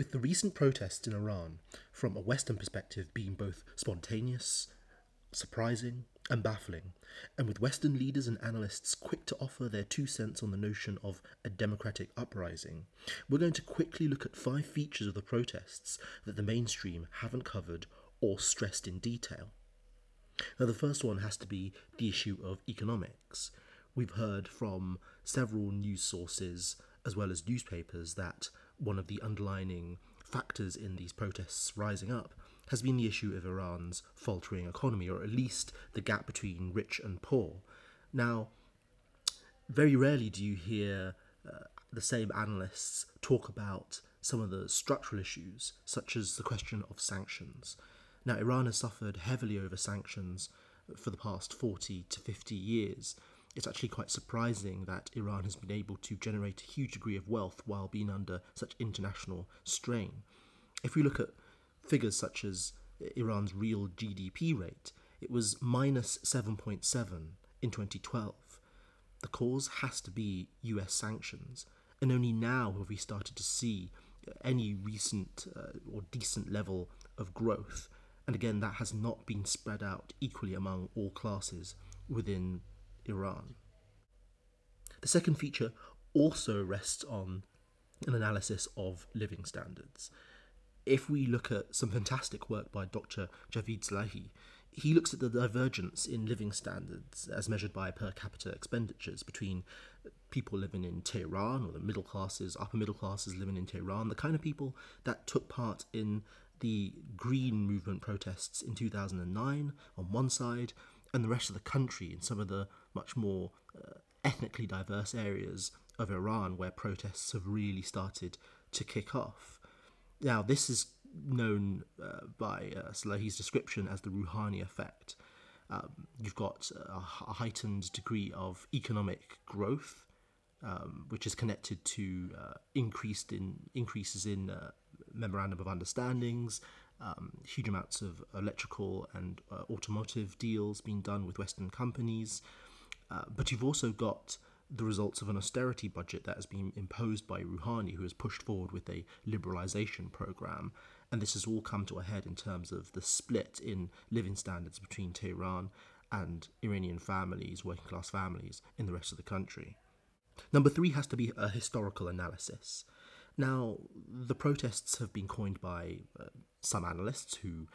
With the recent protests in Iran, from a Western perspective, being both spontaneous, surprising, and baffling, and with Western leaders and analysts quick to offer their 2 cents on the notion of a democratic uprising, we're going to quickly look at 5 features of the protests that the mainstream haven't covered or stressed in detail. Now, the first one has to be the issue of economics. We've heard from several news sources as well as newspapers that one of the underlying factors in these protests rising up has been the issue of Iran's faltering economy, or at least the gap between rich and poor. Now, very rarely do you hear the same analysts talk about some of the structural issues, such as the question of sanctions. Now, Iran has suffered heavily over sanctions for the past 40 to 50 years. It's actually quite surprising that Iran has been able to generate a huge degree of wealth while being under such international strain. If we look at figures such as Iran's real GDP rate, it was minus 7.7 in 2012. The cause has to be US sanctions, and only now have we started to see any recent or decent level of growth. And again, that has not been spread out equally among all classes within Iran. The second feature also rests on an analysis of living standards. If we look at some fantastic work by Dr. Javid Salahi, he looks at the divergence in living standards as measured by per capita expenditures between people living in Tehran, or the middle classes, upper middle classes living in Tehran, the kind of people that took part in the Green Movement protests in 2009 on one side, and the rest of the country in some of the much more ethnically diverse areas of Iran where protests have really started to kick off. Now, this is known by Salahi's description as the Rouhani effect. You've got a heightened degree of economic growth, which is connected to increases in memorandum of understandings, huge amounts of electrical and automotive deals being done with Western companies. But you've also got the results of an austerity budget that has been imposed by Rouhani, who has pushed forward with a liberalisation programme. And this has all come to a head in terms of the split in living standards between Tehran and Iranian families, working class families, in the rest of the country. Number 3 has to be a historical analysis. Now, the protests have been coined by some analysts who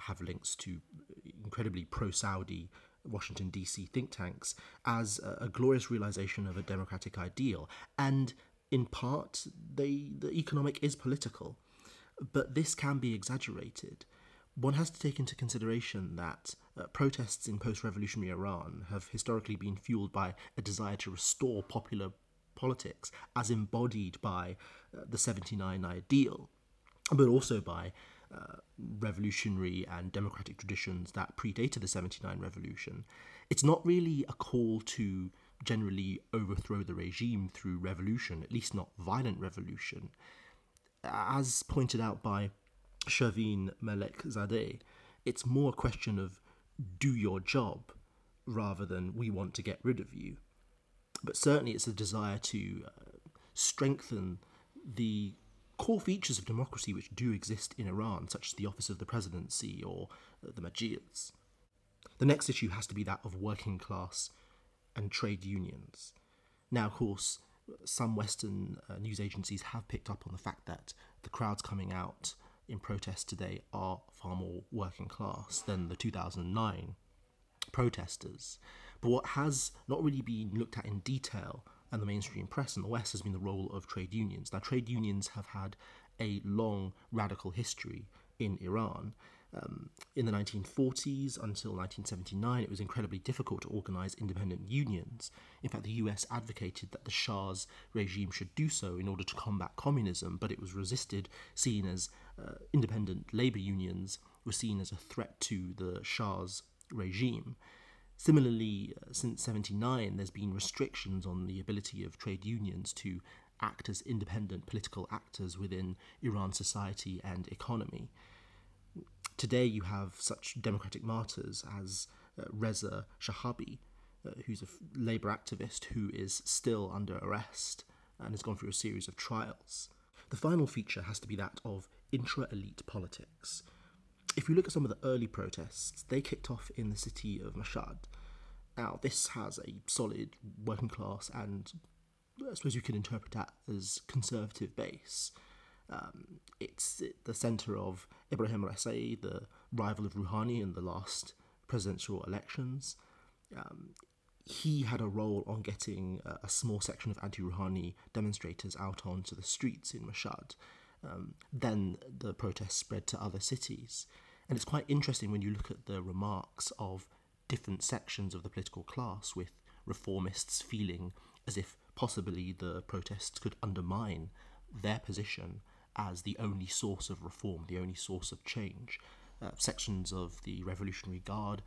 have links to incredibly pro-Saudi Washington DC think tanks as a glorious realization of a democratic ideal, and in part the economic is political, but this can be exaggerated. One has to take into consideration that protests in post-revolutionary Iran have historically been fueled by a desire to restore popular politics as embodied by the 79 ideal, but also by revolutionary and democratic traditions that predated the 79 revolution. It's not really a call to generally overthrow the regime through revolution, at least not violent revolution. As pointed out by Somynne Zadeh, it's more a question of do your job rather than we want to get rid of you. But certainly it's a desire to strengthen the core features of democracy which do exist in Iran, such as the office of the presidency or the majlis. The next issue has to be that of working class and trade unions. Now, of course, some Western news agencies have picked up on the fact that the crowds coming out in protest today are far more working class than the 2009 protesters. But what has not really been looked at in detail and the mainstream press in the West has been the role of trade unions. Now, trade unions have had a long radical history in Iran. In the 1940s until 1979, it was incredibly difficult to organise independent unions. In fact, the US advocated that the Shah's regime should do so in order to combat communism, but it was resisted, seen as independent labour unions were seen as a threat to the Shah's regime. Similarly, since 79, there's been restrictions on the ability of trade unions to act as independent political actors within Iran's society and economy. Today you have such democratic martyrs as Reza Shahabi, who's a labour activist who is still under arrest and has gone through a series of trials. The final feature has to be that of intra-elite politics. If you look at some of the early protests, they kicked off in the city of Mashhad. Now, this has a solid working class and I suppose you can interpret that as conservative base. It's the centre of Ibrahim Raisi, the rival of Rouhani in the last presidential elections. He had a role on getting a small section of anti-Rouhani demonstrators out onto the streets in Mashhad. Then the protests spread to other cities. And it's quite interesting when you look at the remarks of different sections of the political class, with reformists feeling as if possibly the protests could undermine their position as the only source of reform, the only source of change. Sections of the Revolutionary Guard,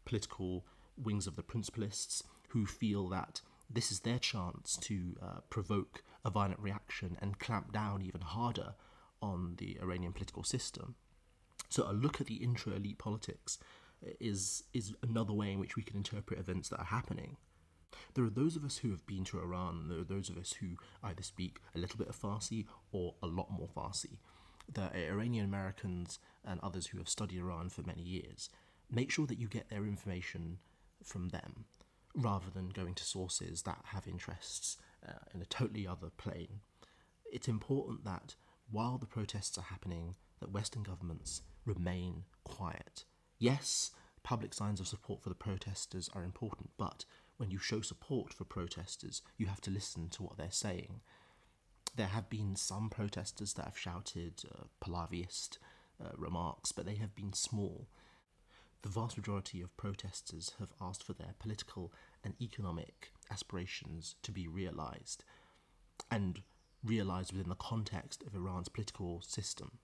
political wings of the Principalists, who feel that this is their chance to provoke a violent reaction and clamp down even harder on the Iranian political system. So a look at the intra-elite politics is another way in which we can interpret events that are happening. There are those of us who have been to Iran, and there are those of us who either speak a little bit of Farsi or a lot more Farsi. The Iranian Americans and others who have studied Iran for many years, make sure that you get their information from them, rather than going to sources that have interests in a totally other plane. It's important that while the protests are happening, that Western governments remain quiet. Yes, public signs of support for the protesters are important, but when you show support for protesters, you have to listen to what they're saying. There have been some protesters that have shouted Pahlaviist remarks, but they have been small. The vast majority of protesters have asked for their political and economic aspirations to be realised, and realised within the context of Iran's political system.